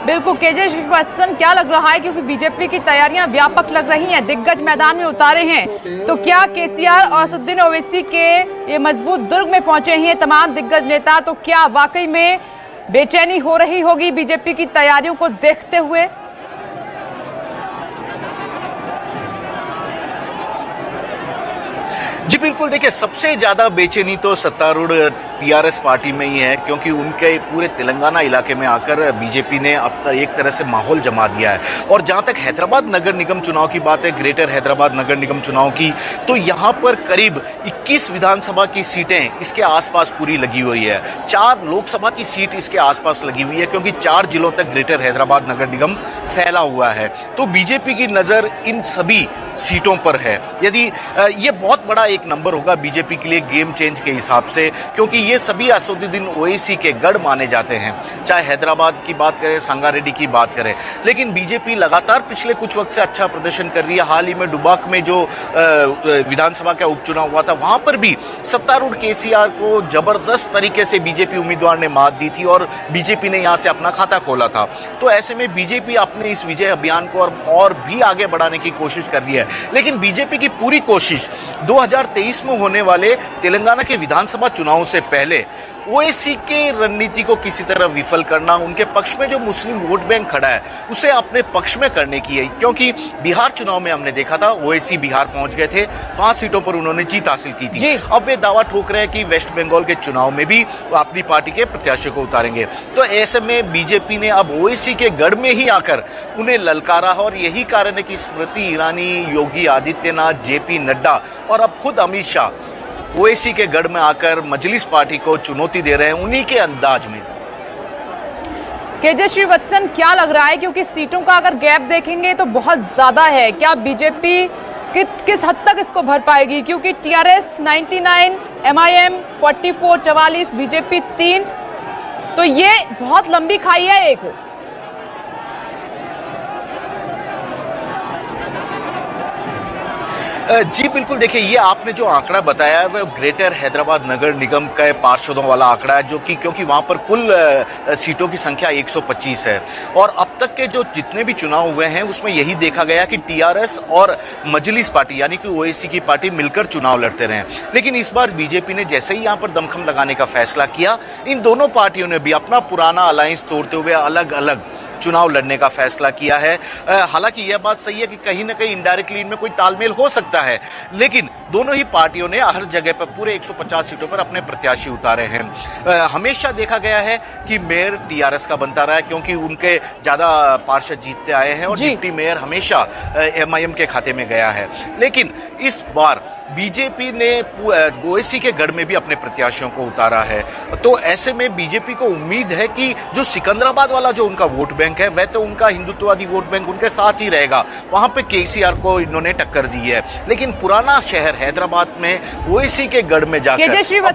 बिल्कुल केजे श्रीवास्तव, क्या लग रहा है, क्योंकि बीजेपी की तैयारियां व्यापक लग रही हैं, दिग्गज मैदान में उतारे हैं, तो क्या केसीआर और असदुद्दीन ओवैसी के ये मजबूत दुर्ग में पहुंचे हैं तमाम दिग्गज नेता, तो क्या वाकई में बेचैनी हो रही होगी बीजेपी की तैयारियों को देखते हुए? जी बिल्कुल, देखिए सबसे ज्यादा बेचैनी तो सत्तारूढ़ टीआरएस पार्टी में ही है, क्योंकि उनके पूरे तेलंगाना इलाके में आकर बीजेपी ने अब तक एक तरह से माहौल जमा दिया है। और जहां तक हैदराबाद नगर निगम चुनाव की बात है, ग्रेटर हैदराबाद नगर निगम चुनाव की, तो यहां पर करीब 21 विधानसभा की सीटें इसके आसपास पूरी लगी हुई है। 4 लोकसभा की सीट इसके आसपास लगी हुई है, क्योंकि 4 जिलों तक ग्रेटर हैदराबाद नगर निगम फैला हुआ है। तो बीजेपी की नजर इन सभी सीटों पर है। यदि ये बहुत बड़ा एक नंबर होगा बीजेपी के लिए गेम चेंज के हिसाब से, क्योंकि ये सभी असदुद्दीन ओवैसी के गढ़ माने जाते हैं, चाहे हैदराबाद की बात करें, संगारेड्डी की बात करें। लेकिन बीजेपी लगातार पिछले कुछ वक्त से अच्छा प्रदर्शन कर रही है। हाल ही में डुबाक में जो विधानसभा का उपचुनाव हुआ था, वहां पर भी सत्तारूढ़ केसीआर को जबरदस्त तरीके से बीजेपी उम्मीदवार ने मात दी थी और बीजेपी ने यहां से अपना खाता खोला था। तो ऐसे में बीजेपी अपने इस विजय अभियान को और भी आगे बढ़ाने की कोशिश कर रही है। लेकिन बीजेपी की पूरी कोशिश 2023 में होने वाले तेलंगाना के विधानसभा चुनाव से पहले ओवैसी के रणनीति को किसी तरह विफल करना, उनके पक्ष में जो मुस्लिम वोट बैंक खड़ा है उसे अपने पक्ष में करने की है। क्योंकि बिहार चुनाव में हमने देखा था, ओवैसी बिहार पहुंच गए थे, 5 सीटों पर उन्होंने जीत हासिल की थी। अब वे दावा ठोक रहे हैं कि वेस्ट बंगाल के चुनाव में भी वो अपनी पार्टी के प्रत्याशियों को उतारेंगे। तो ऐसे में बीजेपी ने अब ओवैसी के गढ़ में ही आकर उन्हें ललकारा है, और यही कारण है कि स्मृति ईरानी, योगी आदित्यनाथ, जेपी नड्डा और अब खुद अमित शाह ओवैसी के गढ़ में आकर मजलिस पार्टी को चुनौती दे रहे हैं उन्हीं के अंदाज में। केजे श्रीवास्तव, क्या लग रहा है, क्योंकि सीटों का अगर गैप देखेंगे तो बहुत ज्यादा है, क्या बीजेपी किस हद तक इसको भर पाएगी? क्योंकि टीआरएस 99, एमआईएम 44, 44, बीजेपी 3, तो ये बहुत लंबी खाई है एक। जी बिल्कुल, देखिए ये आपने जो आंकड़ा बताया है वह ग्रेटर हैदराबाद नगर निगम के पार्षदों वाला आंकड़ा है, जो कि क्योंकि वहां पर कुल सीटों की संख्या 125 है। और अब तक के जो जितने भी चुनाव हुए हैं उसमें यही देखा गया कि टीआरएस और मजलिस पार्टी यानी कि ओवैसी की पार्टी मिलकर चुनाव लड़ते रहे। लेकिन इस बार बीजेपी ने जैसे ही यहां पर दमखम लगाने का फैसला किया, इन दोनों पार्टियों ने भी अपना पुराना अलायंस तोड़ते हुए अलग अलग चुनाव लड़ने का फैसला किया है। हालांकि यह बात सही है कि कहीं ना कहीं इनडायरेक्टली इनमें कोई तालमेल हो सकता है, लेकिन दोनों ही पार्टियों ने हर जगह पर पूरे 150 सीटों पर अपने प्रत्याशी उतारे हैं। हमेशा देखा गया है कि मेयर टीआरएस का बनता रहा है, क्योंकि उनके ज्यादा पार्षद जीतते आए हैं, और डिप्टी मेयर हमेशा एमआईएम के खाते में गया है। लेकिन इस बार बीजेपी ने ओवैसी के गढ़ में भी अपने प्रत्याशियों को उतारा है। तो ऐसे में बीजेपी को उम्मीद है कि जो सिकंदराबाद वाला जो उनका वोट बैंक है, वह तो उनका हिंदुत्ववादी वोट बैंक उनके साथ ही रहेगा, वहां पे केसीआर को इन्होंने टक्कर दी है। लेकिन पुराना शहर हैदराबाद में ओवैसी के गढ़ में जाकर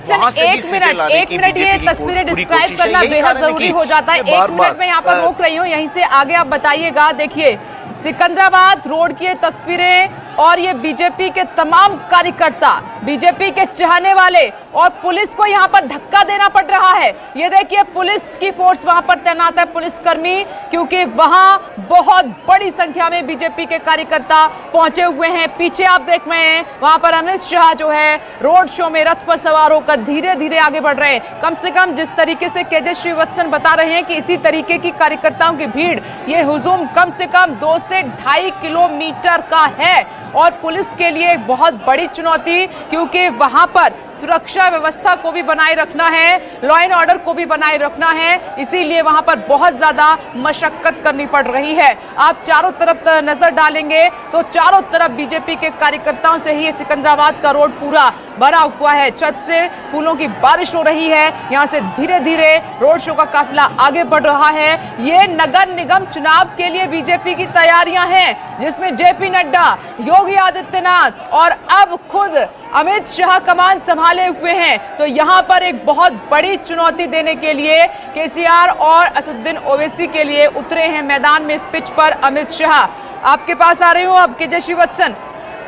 वहां से भी सीटें लाने की ये तस्वीरें डिस्क्राइब करना बेहद जरूरी हो जाता है। 1 मिनट में यहाँ पर रोक रही हूँ, यहीं से आगे आप बताइएगा। देखिए सिकंदराबाद रोड की तस्वीरें, और ये बीजेपी के तमाम कार्यकर्ता, बीजेपी के चाहने वाले, और पुलिस को यहाँ पर धक्का देना पड़ रहा है। ये देखिए पुलिस की फोर्स वहां पर तैनात है, पुलिसकर्मी, क्योंकि वहां बहुत बड़ी संख्या में बीजेपी के कार्यकर्ता पहुंचे हुए हैं। पीछे आप देख रहे हैं वहां पर अमित शाह जो है रोड शो में रथ पर सवार होकर धीरे धीरे आगे बढ़ रहे हैं। कम से कम जिस तरीके से केजे श्रीवास्तव बता रहे हैं कि इसी तरीके की कार्यकर्ताओं की भीड़, ये हुजूम कम से कम 2 से 2.5 किलोमीटर का है, और पुलिस के लिए एक बहुत बड़ी चुनौती, क्योंकि वहां पर सुरक्षा व्यवस्था को भी बनाए रखना है, लॉ एंड ऑर्डर को भी बनाए रखना है, इसीलिए वहां पर बहुत ज्यादा मशक्कत करनी पड़ रही है। आप चारों तरफ नजर डालेंगे तो चारों तरफ बीजेपी के कार्यकर्ताओं से ही सिकंदराबाद का रोड पूरा भरा हुआ है। छत से फूलों की बारिश हो रही है, यहाँ से धीरे धीरे रोड शो का काफिला आगे बढ़ रहा है। ये नगर निगम चुनाव के लिए बीजेपी की तैयारियां हैं, जिसमें जेपी नड्डा, योगी आदित्यनाथ और अब खुद अमित शाह कमान संभाले हुए हैं। तो यहाँ पर एक बहुत बड़ी चुनौती देने के लिए केसीआर और असदुद्दीन ओवैसी के लिए उतरे हैं मैदान में, इस पिच पर अमित शाह। आपके पास आ रही हूँ अब केजे श्रीवास्तव,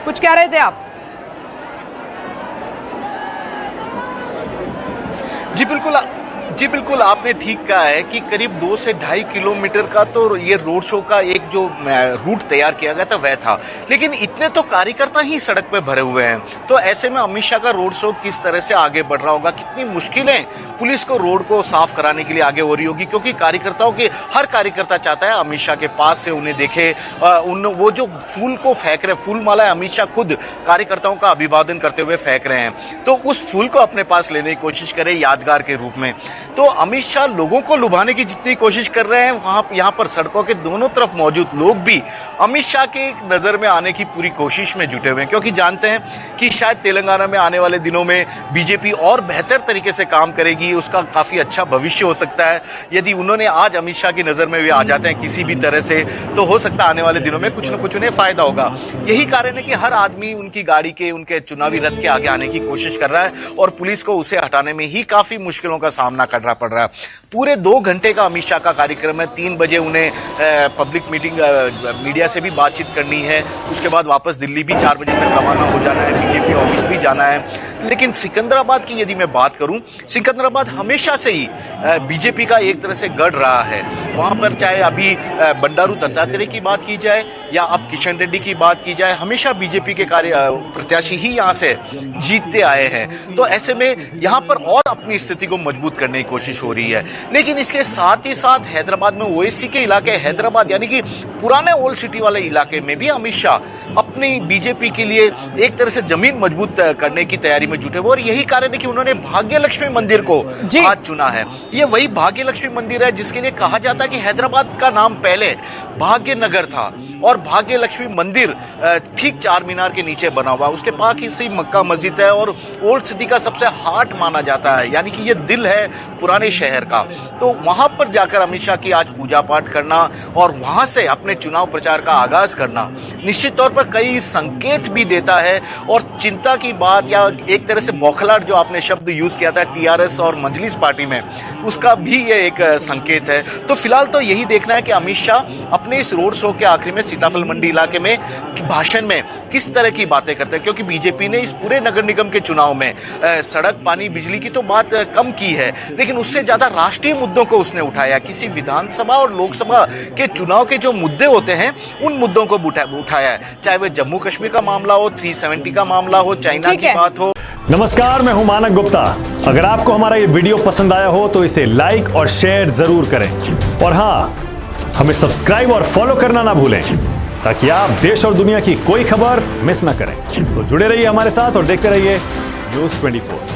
कुछ कह रहे थे आप? जी बिल्कुल, जी बिल्कुल, आपने ठीक कहा है कि करीब 2 से 2.5 किलोमीटर का तो ये रोड शो का एक जो रूट तैयार किया गया था वह था, लेकिन इतने तो कार्यकर्ता ही सड़क पे भरे हुए हैं। तो ऐसे में अमित शाह का रोड शो किस तरह से आगे बढ़ रहा होगा, कितनी मुश्किलें पुलिस को रोड को साफ कराने के लिए आगे हो रही होगी, क्योंकि कार्यकर्ताओं के हर कार्यकर्ता चाहता है अमित शाह के पास से उन्हें देखे। वो जो फूल को फेंक रहे, फूल माला अमित शाह खुद कार्यकर्ताओं का अभिवादन करते हुए फेंक रहे हैं, तो उस फूल को अपने पास लेने की कोशिश करें यादगार के रूप में। तो अमित शाह लोगों को लुभाने की जितनी कोशिश कर रहे हैं, वहां यहाँ पर सड़कों के दोनों तरफ मौजूद लोग भी अमित शाह के नजर में आने की पूरी कोशिश में जुटे हुए हैं, क्योंकि जानते हैं कि शायद तेलंगाना में आने वाले दिनों में बीजेपी और बेहतर तरीके से काम करेगी, उसका काफी अच्छा भविष्य हो सकता है। यदि उन्होंने आज अमित शाह की नजर में वे आ जाते हैं किसी भी तरह से, तो हो सकता है आने वाले दिनों में कुछ न कुछ उन्हें फायदा होगा। यही कारण है कि हर आदमी उनकी गाड़ी के, उनके चुनावी रथ के आगे आने की कोशिश कर रहा है और पुलिस को उसे हटाने में ही काफी मुश्किलों का सामना करना पड़ रहा है। पूरे 2 घंटे का अमित शाह का कार्यक्रम है। 3 बजे उन्हें पब्लिक मीटिंग, मीडिया से भी बातचीत करनी है, उसके बाद वापस दिल्ली भी 4 बजे तक रवाना हो जाना है, बीजेपी ऑफिस भी जाना है। लेकिन सिकंदराबाद की यदि मैं बात करूं, सिकंदराबाद हमेशा से ही बीजेपी का एक तरह से गढ़ रहा है। वहां पर चाहे अभी बंडारू दत्तात्रेय की बात की जाए या अब किशन रेड्डी की बात की जाए, हमेशा बीजेपी के प्रत्याशी ही यहां से जीतते आए हैं। तो ऐसे में यहां पर और अपनी स्थिति को मजबूत करने की कोशिश हो रही है। लेकिन इसके साथ ही साथ हैदराबाद में ओएसी के इलाके, हैदराबाद यानी कि पुराने ओल्ड सिटी वाले इलाके में भी अमित शाह अपनी बीजेपी के लिए एक तरह से जमीन मजबूत करने की तैयारी में जुटे हुए, और यही कारण है कि उन्होंने भाग्य लक्ष्मी मंदिर को आज चुना है। ये वही भाग्य लक्ष्मी मंदिर है जिसके लिए कहा जाता है कि हैदराबाद का नाम पहले भाग्य नगर था, और भाग्य लक्ष्मी मंदिर ठीक चार मीनार के नीचे बना हुआ। उसके पास ही मक्का मस्जिद है और ओल्ड सिटी का सबसे हार्ट माना जाता है, यानी कि ये दिल है पुराने शहर का। तो वहां पर जाकर अमित शाह की आज पूजा पाठ करना और वहां से अपने चुनाव प्रचार का आगाज करना निश्चित तौर पर कई संकेत भी देता है। और चिंता की बात या एक तरह से बौखलाहट जो आपने शब्द यूज किया था टीआरएस और मजलिस पार्टी में, उसका भी ये एक संकेत है। तो फिलहाल तो यही देखना है कि अमित शाह अपने इस रोड शो के आखिर में सीताफल मंडी इलाके में भाषण में किस तरह की बातें करते हैं, क्योंकि बीजेपी ने इस पूरे नगर निगम के चुनाव में सड़क, पानी, बिजली की तो बात कम की है, लेकिन उससे ज्यादा राष्ट्रीय मुद्दों को उसने उठाया। किसी विधानसभा और लोकसभा के चुनाव के जो मुद्दे होते हैं उन मुद्दों को उठाया है, चाहे वह जम्मू कश्मीर का मामला हो, 370 का मामला हो, चाइना की बात हो। नमस्कार, मैं हूं मानक गुप्ता। अगर आपको हमारा ये वीडियो पसंद आया हो तो इसे लाइक और शेयर जरूर करें, और हाँ, हमें सब्सक्राइब और फॉलो करना ना भूलें ताकि आप देश और दुनिया की कोई खबर मिस ना करें। तो जुड़े रहिए हमारे साथ और देखते रहिए News 24।